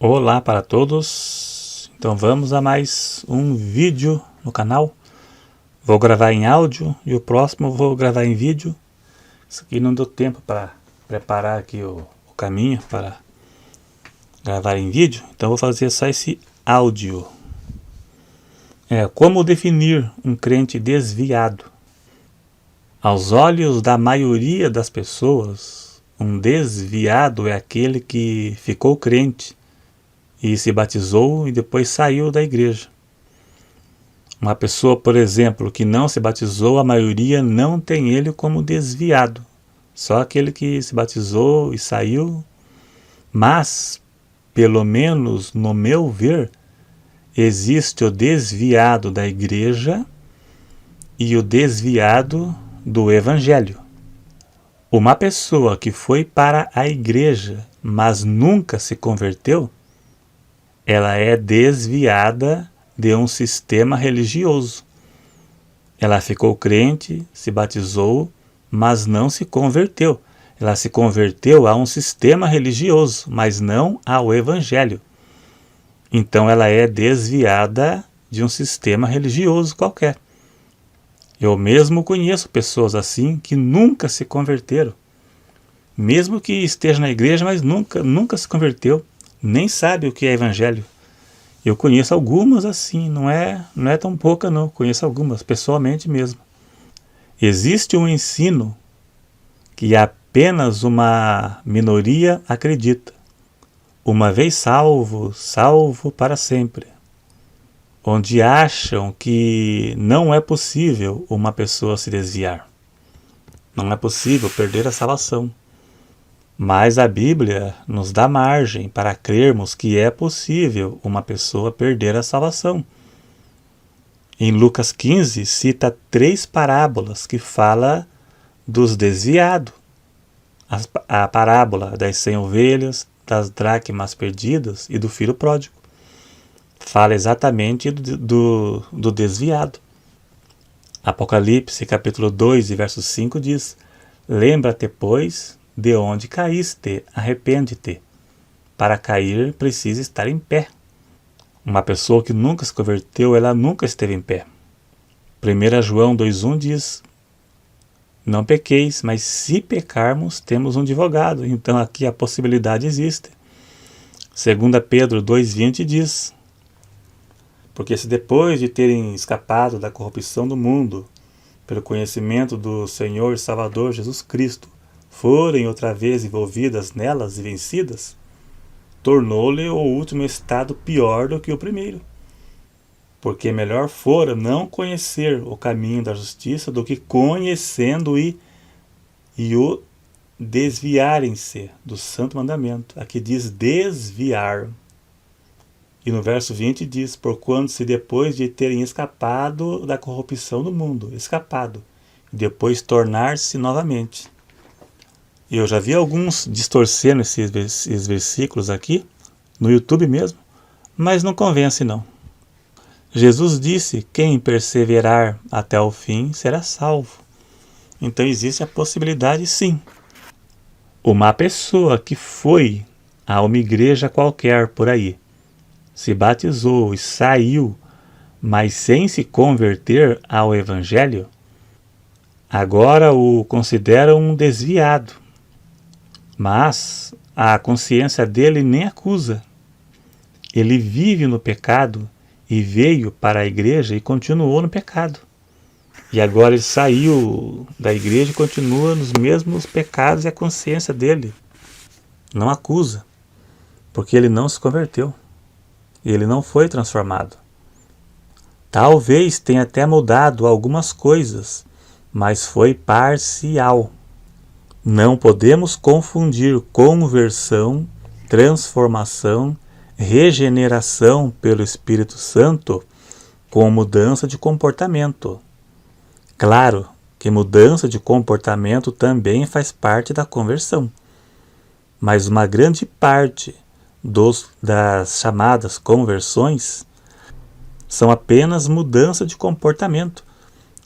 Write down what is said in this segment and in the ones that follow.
Olá para todos, então vamos a mais um vídeo no canal. Vou gravar em áudio e o próximo vou gravar em vídeo. Isso aqui não deu tempo para preparar aqui o caminho para gravar em vídeo, então vou fazer só esse áudio. Como definir um crente desviado? Aos olhos da maioria das pessoas, um desviado é aquele que ficou crente e se batizou e depois saiu da igreja. Uma pessoa, por exemplo, que não se batizou, a maioria não tem ele como desviado. Só aquele que se batizou e saiu. Mas, pelo menos no meu ver, existe o desviado da igreja e o desviado do evangelho. Uma pessoa que foi para a igreja, mas nunca se converteu, ela é desviada de um sistema religioso. Ela ficou crente, se batizou, mas não se converteu. Ela se converteu a um sistema religioso, mas não ao evangelho. Então ela é desviada de um sistema religioso qualquer. Eu mesmo conheço pessoas assim que nunca se converteram. Mesmo que esteja na igreja, mas nunca se converteu. Nem sabe o que é evangelho. Eu conheço algumas assim, não é tão pouca não, conheço algumas, pessoalmente mesmo. Existe um ensino que apenas uma minoria acredita. Uma vez salvo, salvo para sempre. Onde acham que não é possível uma pessoa se desviar. Não é possível perder a salvação. Mas a Bíblia nos dá margem para crermos que é possível uma pessoa perder a salvação. Em Lucas 15, cita 3 parábolas que falam dos desviados. A parábola das 100 ovelhas, das dracmas perdidas e do filho pródigo. Fala exatamente do desviado. Apocalipse, capítulo 2, verso 5 diz: Lembra-te, pois, de onde caíste, arrepende-te. Para cair, precisa estar em pé. Uma pessoa que nunca se converteu, ela nunca esteve em pé. 1 João 2,1 diz: Não pequeis, mas se pecarmos, temos um advogado. Então aqui a possibilidade existe. 2 Pedro 2,20 diz: Porque se depois de terem escapado da corrupção do mundo, pelo conhecimento do Senhor e Salvador Jesus Cristo, forem outra vez envolvidas nelas e vencidas, tornou-lhe o último estado pior do que o primeiro. Porque melhor fora não conhecer o caminho da justiça do que conhecendo e o desviarem-se do santo mandamento. Aqui diz desviar. E no verso 20 diz: Porquanto se depois de terem escapado da corrupção do mundo, escapado, e depois tornar-se novamente. Eu já vi alguns distorcendo esses versículos aqui, no YouTube mesmo, mas não convence não. Jesus disse: quem perseverar até o fim será salvo. Então existe a possibilidade sim. Uma pessoa que foi a uma igreja qualquer por aí, se batizou e saiu, mas sem se converter ao evangelho, agora o consideram um desviado. Mas a consciência dele nem acusa. Ele vive no pecado e veio para a igreja e continuou no pecado. E agora ele saiu da igreja e continua nos mesmos pecados e a consciência dele não acusa, porque ele não se converteu. Ele não foi transformado. Talvez tenha até mudado algumas coisas, mas foi parcial. Não podemos confundir conversão, transformação, regeneração pelo Espírito Santo com mudança de comportamento. Claro que mudança de comportamento também faz parte da conversão, mas uma grande parte das chamadas conversões são apenas mudança de comportamento.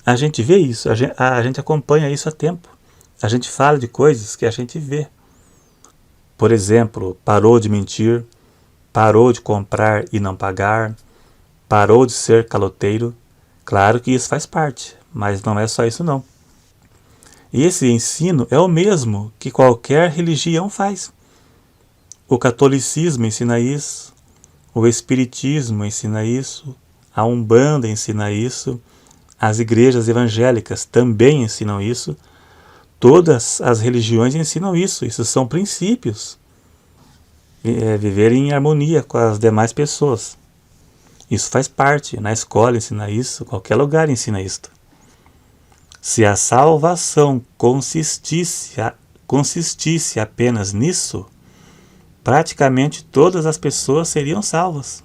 A gente vê isso, a gente acompanha isso há tempo. A gente fala de coisas que a gente vê. Por exemplo, parou de mentir, parou de comprar e não pagar, parou de ser caloteiro. Claro que isso faz parte, mas não é só isso não. E esse ensino é o mesmo que qualquer religião faz. O catolicismo ensina isso, o espiritismo ensina isso, a Umbanda ensina isso, as igrejas evangélicas também ensinam isso, todas as religiões ensinam isso. Isso são princípios. Viver em harmonia com as demais pessoas. Isso faz parte. Na escola ensina isso, qualquer lugar ensina isso. Se a salvação consistisse apenas nisso, praticamente todas as pessoas seriam salvas.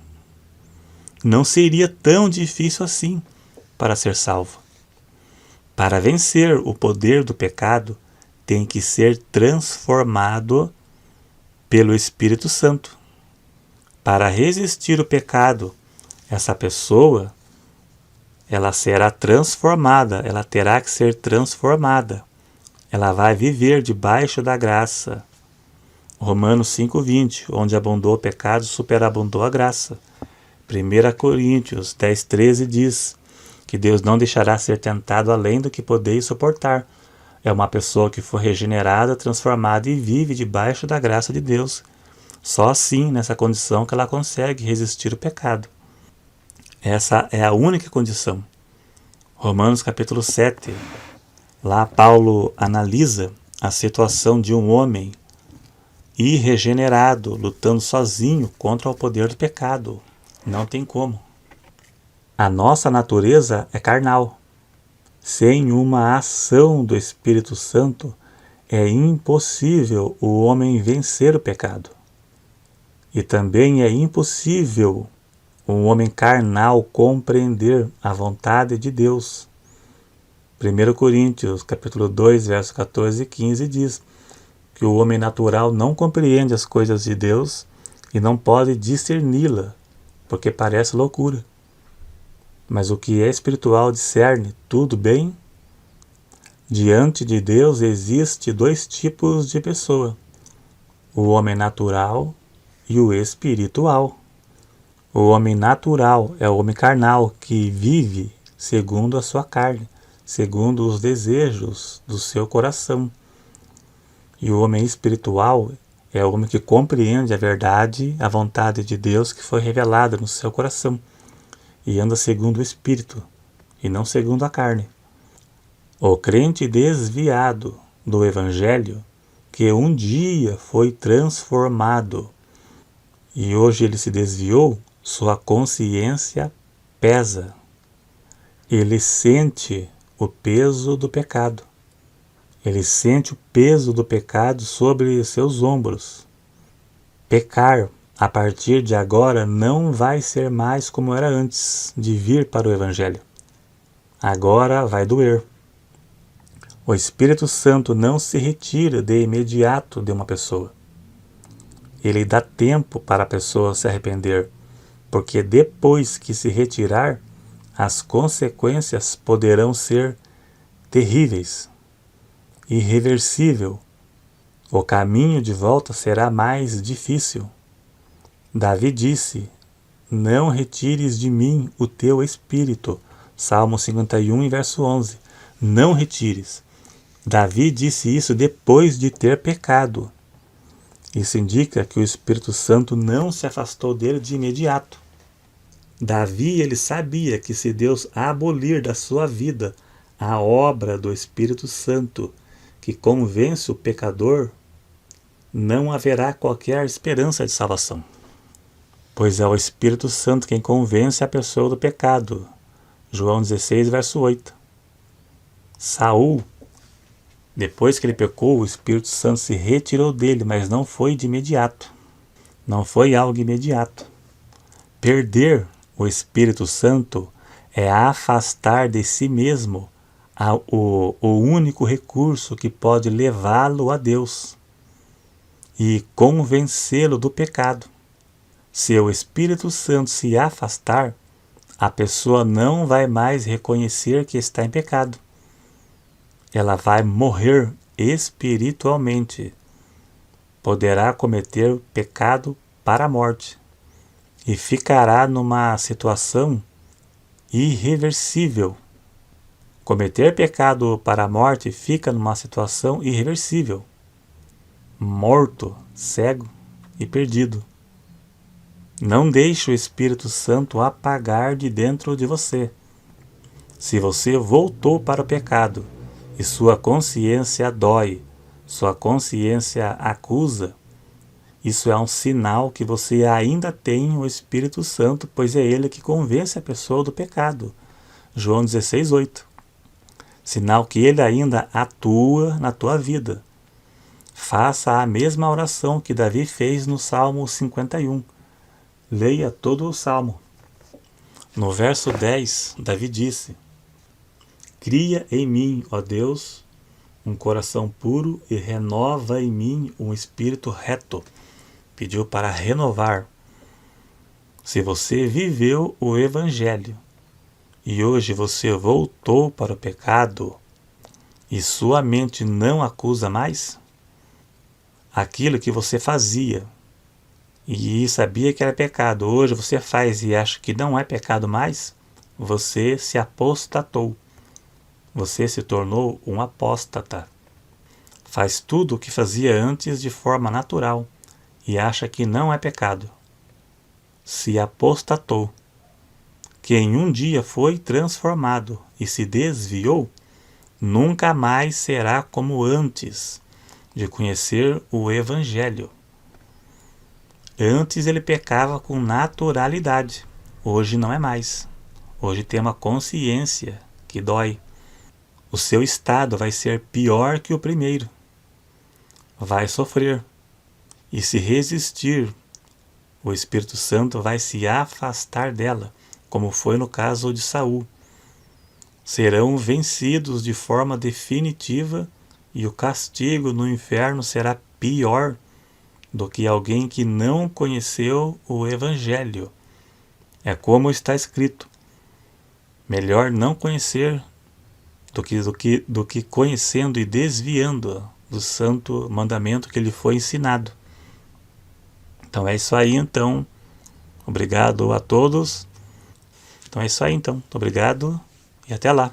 Não seria tão difícil assim para ser salvo. Para vencer o poder do pecado, tem que ser transformado pelo Espírito Santo. Para resistir o pecado, essa pessoa, ela será transformada, ela terá que ser transformada. Ela vai viver debaixo da graça. Romanos 5:20, onde abundou o pecado, superabundou a graça. 1 Coríntios 10:13 diz que Deus não deixará ser tentado além do que podeis suportar. É uma pessoa que foi regenerada, transformada e vive debaixo da graça de Deus. Só assim, nessa condição, que ela consegue resistir o pecado. Essa é a única condição. Romanos capítulo 7. Lá Paulo analisa a situação de um homem irregenerado, lutando sozinho contra o poder do pecado. Não tem como. A nossa natureza é carnal. Sem uma ação do Espírito Santo, é impossível o homem vencer o pecado. E também é impossível o homem carnal compreender a vontade de Deus. 1 Coríntios capítulo 2, versos 14 e 15 diz que o homem natural não compreende as coisas de Deus e não pode discerni-la, porque parece loucura. Mas o que é espiritual discerne tudo bem. Diante de Deus existe dois tipos de pessoa: o homem natural e o espiritual. O homem natural é o homem carnal que vive segundo a sua carne, segundo os desejos do seu coração. E o homem espiritual é o homem que compreende a verdade, a vontade de Deus que foi revelada no seu coração e anda segundo o Espírito e não segundo a carne. O crente desviado do Evangelho, que um dia foi transformado e hoje ele se desviou, sua consciência pesa. Ele sente o peso do pecado. Ele sente o peso do pecado sobre seus ombros. Pecar, a partir de agora, não vai ser mais como era antes de vir para o Evangelho. Agora vai doer. O Espírito Santo não se retira de imediato de uma pessoa. Ele dá tempo para a pessoa se arrepender, porque depois que se retirar, as consequências poderão ser terríveis, irreversível. O caminho de volta será mais difícil. Davi disse: não retires de mim o teu espírito. Salmo 51, verso 11. Não retires. Davi disse isso depois de ter pecado. Isso indica que o Espírito Santo não se afastou dele de imediato. Davi, ele sabia que se Deus abolir da sua vida a obra do Espírito Santo, que convence o pecador, não haverá qualquer esperança de salvação. Pois é o Espírito Santo quem convence a pessoa do pecado. João 16, verso 8. Saul, depois que ele pecou, o Espírito Santo se retirou dele, mas não foi de imediato. Não foi algo imediato. Perder o Espírito Santo é afastar de si mesmo o único recurso que pode levá-lo a Deus e convencê-lo do pecado. Se o Espírito Santo se afastar, a pessoa não vai mais reconhecer que está em pecado. Ela vai morrer espiritualmente. Poderá cometer pecado para a morte. e ficará numa situação irreversível. Cometer pecado para a morte fica numa situação irreversível. Morto, cego e perdido. Não deixe o Espírito Santo apagar de dentro de você. Se você voltou para o pecado e sua consciência dói, sua consciência acusa, isso é um sinal que você ainda tem o Espírito Santo, pois é ele que convence a pessoa do pecado. João 16:8. Sinal que ele ainda atua na tua vida. Faça a mesma oração que Davi fez no Salmo 51. Leia todo o Salmo. No verso 10, Davi disse: Cria em mim, ó Deus, um coração puro e renova em mim um espírito reto. Pediu para renovar. Se você viveu o Evangelho e hoje você voltou para o pecado e sua mente não acusa mais, aquilo que você fazia e sabia que era pecado, hoje você faz e acha que não é pecado mais, você se apostatou. Você se tornou um apóstata. Faz tudo o que fazia antes de forma natural e acha que não é pecado. Se apostatou. Quem um dia foi transformado e se desviou, nunca mais será como antes de conhecer o Evangelho. Antes ele pecava com naturalidade, hoje não é mais. Hoje tem uma consciência que dói. O seu estado vai ser pior que o primeiro. Vai sofrer. E se resistir, o Espírito Santo vai se afastar dela, como foi no caso de Saul. Serão vencidos de forma definitiva e o castigo no inferno será pior do que alguém que não conheceu o Evangelho. É como está escrito: melhor não conhecer do que conhecendo e desviando do santo mandamento que lhe foi ensinado. Então é isso aí, então. Obrigado a todos. Então é isso aí, então. Obrigado e até lá.